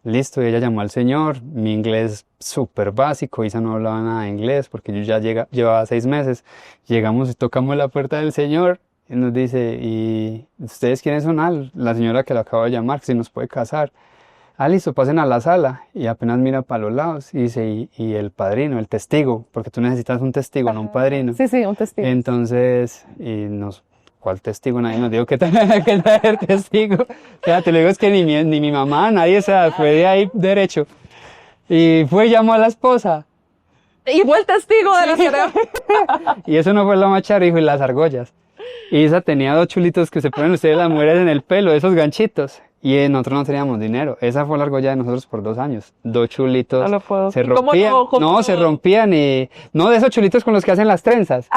B: Listo, y ella llamó al señor, mi inglés súper básico, Isa no hablaba nada de inglés porque yo ya llevaba 6 meses. Llegamos y tocamos la puerta del señor y nos dice, ¿y ustedes quiénes son? La señora que lo acaba de llamar, si nos puede casar. Listo, pasen a la sala y apenas mira para los lados y dice, y el padrino, el testigo, porque tú necesitas un testigo, no un padrino.
A: Sí, un testigo.
B: Entonces, ¿cuál testigo? Nadie nos dijo que tenía que traer testigo. O sea, te lo digo, es que ni mi mamá, nadie, o sea, fue de ahí derecho. Y fue y llamó a la esposa.
A: Y fue el testigo de la ceremonia.
B: Y eso no fue la machara, hijo, y las argollas. Y esa tenía 2 chulitos que se ponen ustedes las mujeres en el pelo, esos ganchitos. Y nosotros no teníamos dinero. Esa fue la argolla de nosotros por 2 años. 2 chulitos.
A: No lo puedo.
B: Se rompían. No, se rompían y... No, de esos chulitos con los que hacen las trenzas.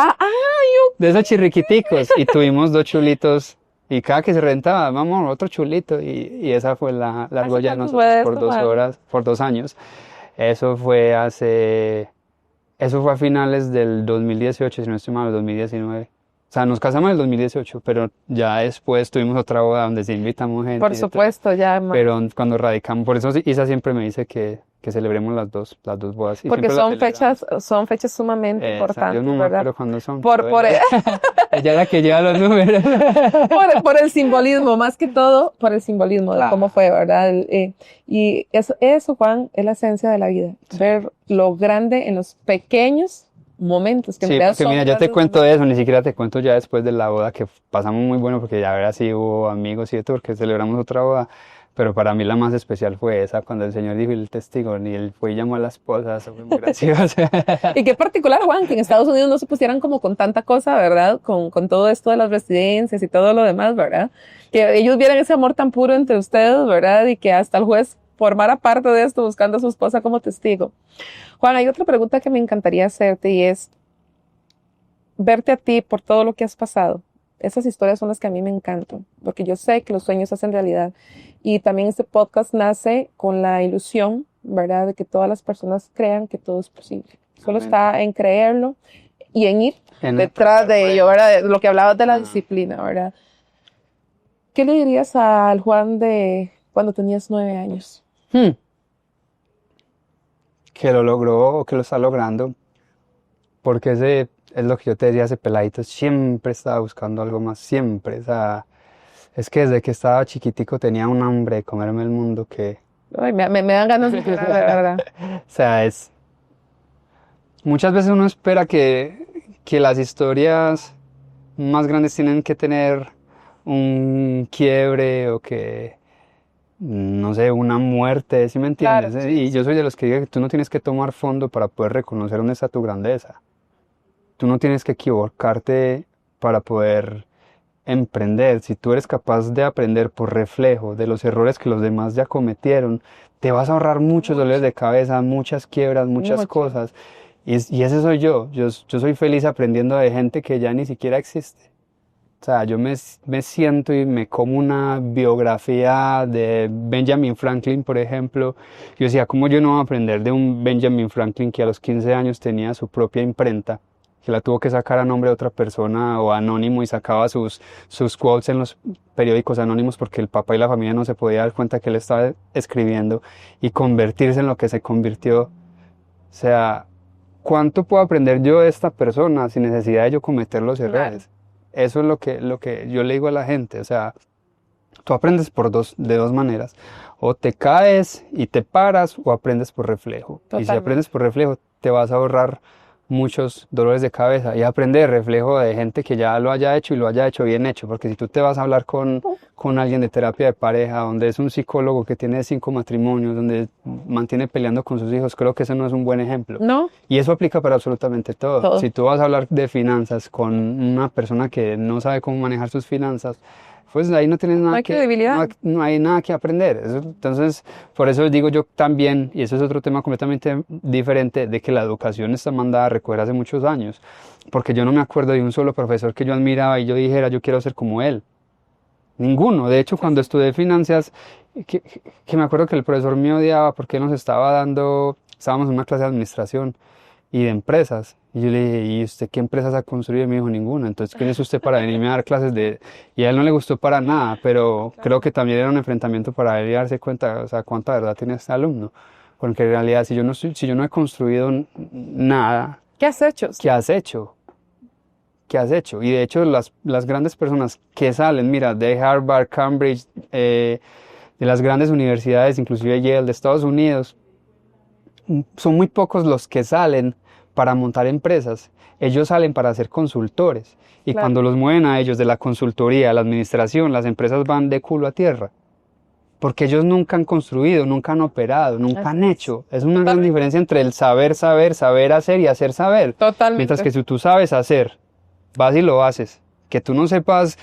B: De esos chirriquiticos. Y tuvimos 2 chulitos. Y cada que se rentaba, vamos, otro chulito. Y esa fue la argolla de nosotros por 2 horas, por 2 años. Eso fue a finales del 2018, si no estoy mal, 2019. O sea, nos casamos en el 2018, pero ya después tuvimos otra boda donde sí invitamos gente.
A: Por supuesto, ya.
B: Pero cuando radicamos, por eso Isa siempre me dice que celebremos las dos bodas. Y
A: porque son fechas sumamente importantes,
B: yo no me
A: ¿verdad?
B: acuerdo cuándo son.
A: Ella
B: es la que lleva los números.
A: por el simbolismo, más que todo, por el simbolismo de cómo fue, ¿verdad? Y eso, Juan, es la esencia de la vida. Sí. Ver lo grande en los pequeños momentos que
B: sí, porque mira, yo te cuento eso, ni siquiera te cuento ya después de la boda, que pasamos muy bueno, porque ya ahora sí hubo amigos y de todo, porque celebramos otra boda, pero para mí la más especial fue esa, cuando el Señor dijo el testigo, y él fue y llamó a la esposa, eso fue muy gracioso.
A: Y qué particular, Juan, que en Estados Unidos no se pusieran como con tanta cosa, ¿verdad? Con todo esto de las residencias y todo lo demás, ¿verdad? Que ellos vieran ese amor tan puro entre ustedes, ¿verdad? Y que hasta el juez formara parte de esto buscando a su esposa como testigo. Juan, hay otra pregunta que me encantaría hacerte y es verte a ti por todo lo que has pasado. Esas historias son las que a mí me encantan, porque yo sé que los sueños se hacen realidad. Y también este podcast nace con la ilusión, ¿verdad?, de que todas las personas crean que todo es posible. Solo
B: Amén.
A: está en creerlo y en ir detrás de ello, ¿verdad? De lo que hablabas de la disciplina, ¿verdad? ¿Qué le dirías al Juan de cuando tenías 9 años?
B: Que lo logró o que lo está logrando, porque ese es lo que yo te decía, ese peladito siempre estaba buscando algo más, siempre, o sea, es que desde que estaba chiquitico tenía un hambre de comerme el mundo que,
A: Ay, me dan ganas de llorar, de verdad.
B: o sea, muchas veces uno espera que las historias más grandes tienen que tener un quiebre o que, no sé, una muerte, ¿sí me entiendes?
A: Claro.
B: Y yo soy de los que digo que tú no tienes que tomar fondo para poder reconocer dónde está tu grandeza. Tú no tienes que equivocarte para poder emprender. Si tú eres capaz de aprender por reflejo de los errores que los demás ya cometieron, te vas a ahorrar muchos dolores de cabeza, muchas quiebras, muchas
A: Mucho.
B: cosas. Y ese soy yo. Yo soy feliz aprendiendo de gente que ya ni siquiera existe. O sea, yo me siento y me como una biografía de Benjamin Franklin, por ejemplo. Yo decía, ¿cómo yo no voy a aprender de un Benjamin Franklin que a los 15 años tenía su propia imprenta, que la tuvo que sacar a nombre de otra persona o anónimo y sacaba sus quotes en los periódicos anónimos porque el papá y la familia no se podían dar cuenta que él estaba escribiendo y convertirse en lo que se convirtió? O sea, ¿cuánto puedo aprender yo de esta persona sin necesidad de yo cometer los errores? Eso es lo que yo le digo a la gente. O sea, tú aprendes de dos maneras. O te caes y te paras o aprendes por reflejo. Y si
A: Totalmente.
B: aprendes por reflejo, te vas a ahorrar muchos dolores de cabeza y aprender de reflejo de gente que ya lo haya hecho y lo haya hecho bien hecho. Porque si tú te vas a hablar con alguien de terapia de pareja, donde es un psicólogo que tiene 5 matrimonios, donde mantiene peleando con sus hijos, creo que ese no es un buen ejemplo.
A: ¿No?
B: Y eso aplica para absolutamente todo.
A: Todo.
B: Si tú vas a hablar de finanzas con una persona que no sabe cómo manejar sus finanzas, pues ahí no tienes nada
A: No hay credibilidad.
B: no hay nada que aprender. Entonces, por eso digo yo también, y eso es otro tema completamente diferente, de que la educación está mandada a recoger hace muchos años. Porque yo no me acuerdo de un solo profesor que yo admiraba y yo dijera, yo quiero ser como él. Ninguno. De hecho, cuando estudié finanzas, que me acuerdo que el profesor me odiaba porque nos estaba dando, estábamos en una clase de administración y de empresas. Y yo le dije, ¿y usted qué empresas ha construido? Y me dijo, ninguna. Entonces, ¿quién es usted para venirme a dar clases de...? Y a él no le gustó para nada, pero creo que también era un enfrentamiento para él y darse cuenta, o sea, cuánta verdad tiene este alumno. Porque en realidad, si yo no he construido nada,
A: ¿Qué has hecho?
B: ¿qué has hecho? ¿Qué has hecho? Y de hecho, las grandes personas que salen, mira, de Harvard, Cambridge, de las grandes universidades, inclusive Yale, de Estados Unidos, son muy pocos los que salen para montar empresas. Ellos salen para ser consultores. Y
A: Claro.
B: cuando los mueven a ellos de la consultoría, la administración, las empresas van de culo a tierra. Porque ellos nunca han construido, nunca han operado, nunca
A: Así
B: han
A: es.
B: hecho. Es una gran
A: Totalmente.
B: diferencia entre el saber hacer y hacer saber.
A: Totalmente.
B: Mientras que si tú sabes hacer, vas y lo haces. Que tú no sepas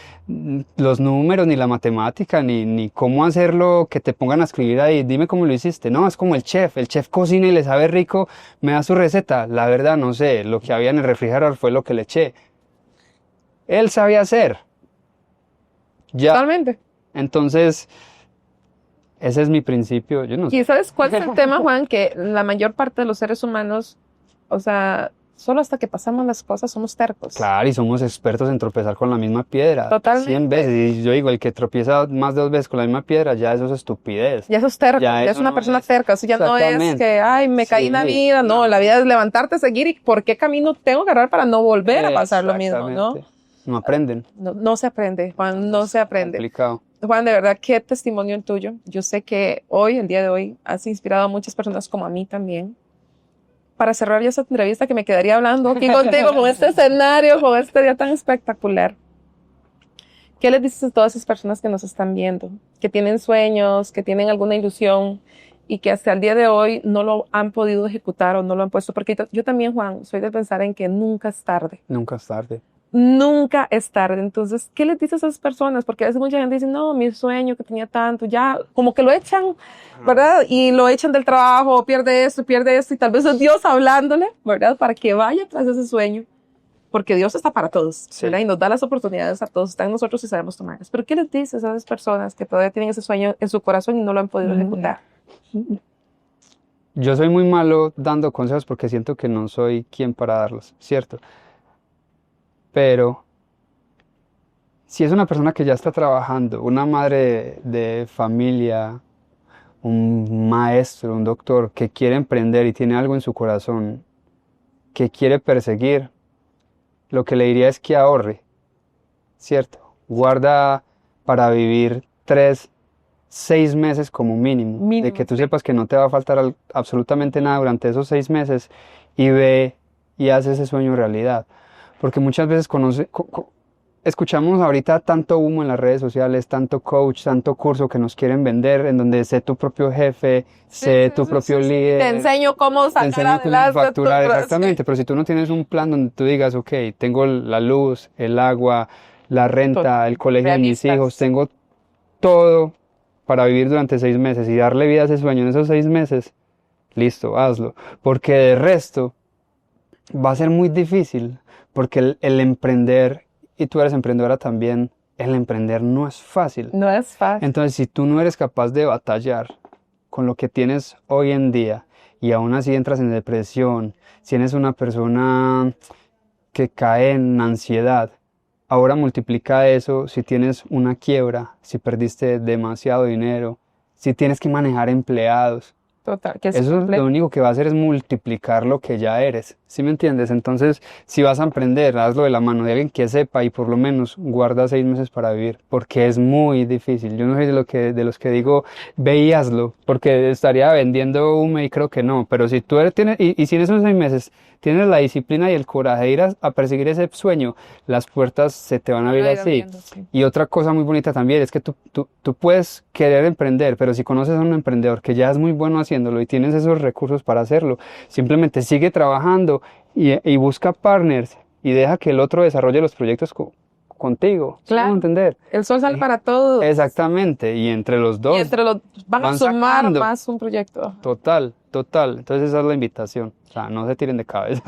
B: los números, ni la matemática, ni cómo hacerlo, que te pongan a escribir ahí, dime cómo lo hiciste. No, es como el chef cocina y le sabe rico, me da su receta. La verdad no sé, lo que había en el refrigerador fue lo que le eché. Él sabía hacer. Ya.
A: Totalmente.
B: Entonces, ese es mi principio. Yo no sé.
A: ¿Y sabes cuál es el tema, Juan? Que la mayor parte de los seres humanos, o sea, solo hasta que pasamos las cosas somos tercos.
B: Claro, y somos expertos en tropezar con la misma piedra.
A: Totalmente.
B: 100 veces. Y yo digo, el que tropieza más de 2 veces con la misma piedra, ya eso es estupidez.
A: Ya sos terco,
B: Ya
A: ya es
B: eso
A: una
B: no
A: persona
B: es-
A: terca, o sea, ya no es
B: Exactamente.
A: que, ay, me caí en la
B: Sí.
A: vida, no, la vida es levantarte, seguir y por qué camino tengo que agarrar para no volver a pasar lo mismo, ¿no?
B: Exactamente. No aprenden.
A: No se aprende, Juan, no se aprende.
B: Complicado.
A: Juan, de verdad, qué testimonio el tuyo. Yo sé que hoy, el día de hoy, has inspirado a muchas personas como a mí también. Para cerrar ya esta entrevista que me quedaría hablando aquí contigo con este escenario, con este día tan espectacular. ¿Qué les dices a todas esas personas que nos están viendo, que tienen sueños, que tienen alguna ilusión y que hasta el día de hoy no lo han podido ejecutar o no lo han puesto? Porque yo también, Juan, soy de pensar en que nunca es tarde.
B: Nunca es tarde.
A: Nunca es tarde. Entonces, ¿qué les dices a esas personas? Porque a veces mucha gente dice, no, mi sueño que tenía tanto, ya, como que lo echan, ¿verdad? Y lo echan del trabajo, pierde esto, y tal vez es Dios hablándole, ¿verdad? Para que vaya tras ese sueño. Porque Dios está para todos, ¿verdad? Y nos da las oportunidades a todos, está en nosotros si sabemos tomarlas. Pero ¿qué les dices a esas personas que todavía tienen ese sueño en su corazón y no lo han podido ejecutar?
B: Yo soy muy malo dando consejos porque siento que no soy quien para darlos, ¿cierto? Pero si es una persona que ya está trabajando, una madre de familia, un maestro, un doctor que quiere emprender y tiene algo en su corazón que quiere perseguir, lo que le diría es que ahorre, ¿cierto? Guarda para vivir 6 meses como mínimo, de que tú sepas que no te va a faltar absolutamente nada durante esos 6 meses y ve y hace ese sueño realidad. Porque muchas veces escuchamos ahorita tanto humo en las redes sociales, tanto coach, tanto curso que nos quieren vender, en donde sé tu propio jefe, sé tu propio líder.
A: Te enseño cómo sacar adelante
B: facturar, exactamente, pero si tú no tienes un plan donde tú digas, ok, tengo la luz, el agua, la renta, el colegio de mis hijos, tengo todo para vivir durante 6 meses y darle vida a ese sueño en esos 6 meses, listo, hazlo, porque de resto va a ser muy difícil, porque el emprender, y tú eres emprendedora también, el emprender no es fácil.
A: No es fácil.
B: Entonces, si tú no eres capaz de batallar con lo que tienes hoy en día y aún así entras en depresión, si eres una persona que cae en ansiedad, ahora multiplica eso si tienes una quiebra, si perdiste demasiado dinero, si tienes que manejar empleados.
A: Total,
B: Eso lo único que va a hacer es multiplicar lo que ya eres, ¿sí me entiendes? Entonces, si vas a emprender, hazlo de la mano de alguien que sepa y por lo menos guarda 6 meses para vivir, porque es muy difícil. Yo no soy de los que digo, ve y hazlo, porque estaría vendiendo humo y creo que no, pero si tú tienes, y si en esos 6 meses tienes la disciplina y el coraje de ir a perseguir ese sueño, las puertas se te van a abrir así. Sí. Y otra cosa muy bonita también es que tú puedes querer emprender, pero si conoces a un emprendedor que ya es muy bueno haciéndolo y tienes esos recursos para hacerlo, simplemente sigue trabajando y busca partners y deja que el otro desarrolle los proyectos contigo.
A: Claro.
B: ¿Sí? ¿Entender?
A: El sol sale para todos.
B: Exactamente. Y entre los dos
A: van a sumar más un proyecto.
B: Total. Entonces esa es la invitación. O sea, no se tiren de cabeza.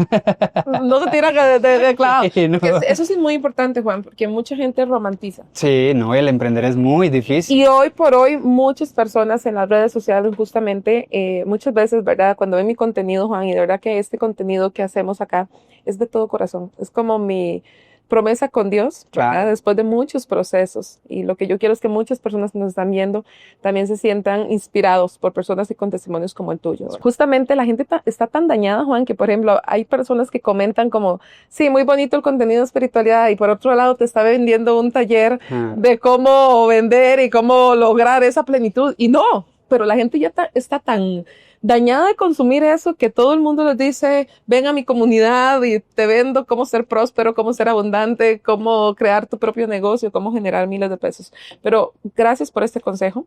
A: No se tiran de clavo. Sí, no. Eso sí es muy importante, Juan, porque mucha gente romantiza.
B: Sí, no, el emprender es muy difícil.
A: Y hoy por hoy muchas personas en las redes sociales justamente, muchas veces, ¿verdad? Cuando ven mi contenido, Juan, y de verdad que este contenido que hacemos acá es de todo corazón. Es como mi promesa con Dios, ¿verdad? Claro. Después de muchos procesos. Y lo que yo quiero es que muchas personas que nos están viendo también se sientan inspirados por personas y con testimonios como el tuyo. Justamente la gente está tan dañada, Juan, que por ejemplo hay personas que comentan como, sí, muy bonito el contenido de espiritualidad y por otro lado te está vendiendo un taller de cómo vender y cómo lograr esa plenitud. Y no, pero la gente ya está tan dañada de consumir eso que todo el mundo les dice, ven a mi comunidad y te vendo cómo ser próspero, cómo ser abundante, cómo crear tu propio negocio, cómo generar miles de pesos. Pero gracias por este consejo,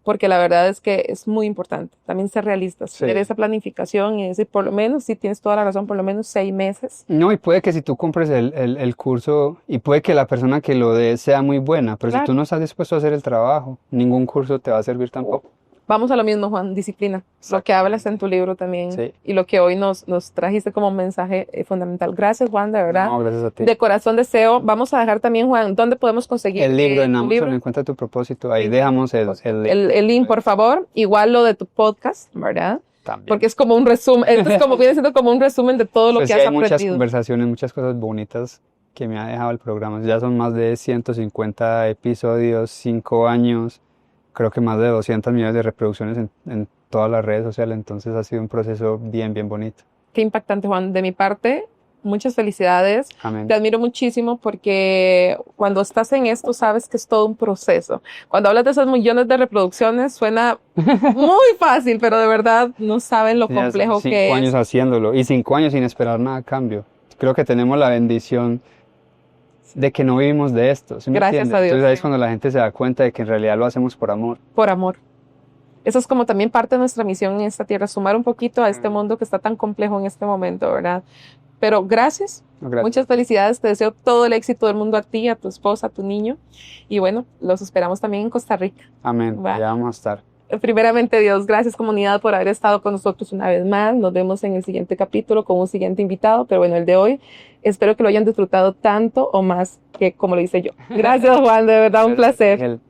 A: porque la verdad es que es muy importante también ser realistas, tener esa planificación y decir, por lo menos, si tienes toda la razón, por lo menos 6 meses.
B: No, y puede que si tú compres el curso y puede que la persona que lo dé sea muy buena, pero claro, si tú no estás dispuesto a hacer el trabajo, ningún curso te va a servir tampoco.
A: Vamos a lo mismo, Juan, disciplina. Lo que hablas en tu libro también y lo que hoy nos trajiste como mensaje fundamental. Gracias, Juan, de verdad.
B: No, gracias a ti.
A: De corazón deseo. Vamos a dejar también, Juan, ¿dónde podemos conseguir
B: el libro? En Amazon, Encuentra tu propósito. Ahí dejamos
A: el link, por favor. Igual lo de tu podcast, ¿verdad?
B: También.
A: Porque es como un resumen, esto es como, viene siendo como un resumen de todo lo que has aprendido.
B: Hay muchas conversaciones, muchas cosas bonitas que me ha dejado el programa. Ya son más de 150 episodios, 5 años. Creo que más de 200 millones de reproducciones en todas las redes sociales, entonces ha sido un proceso bien bonito.
A: Qué impactante, Juan. De mi parte, muchas felicidades.
B: Amén.
A: Te admiro muchísimo porque cuando estás en esto sabes que es todo un proceso. Cuando hablas de esos millones de reproducciones suena muy fácil, pero de verdad no saben lo complejo que es.
B: 5 años haciéndolo y 5 años sin esperar nada a cambio. Creo que tenemos la bendición de que no vivimos de esto, ¿sí me
A: Gracias
B: entiendes?
A: a Dios.
B: Entonces ahí es cuando la gente se da cuenta de que en realidad lo hacemos por amor.
A: Por amor. Eso es como también parte de nuestra misión en esta tierra, sumar un poquito a este mundo que está tan complejo en este momento, ¿verdad? Pero gracias.
B: No, gracias.
A: Muchas felicidades, te deseo todo el éxito del mundo a ti, a tu esposa, a tu niño. Y bueno, los esperamos también en Costa Rica.
B: Amén.
A: Va.
B: Ya vamos a estar.
A: Primeramente, Dios, gracias comunidad por haber estado con nosotros una vez más. Nos vemos en el siguiente capítulo con un siguiente invitado. Pero bueno, el de hoy, espero que lo hayan disfrutado tanto o más que como lo hice yo. Gracias, Juan, de verdad un placer.
B: Ángel.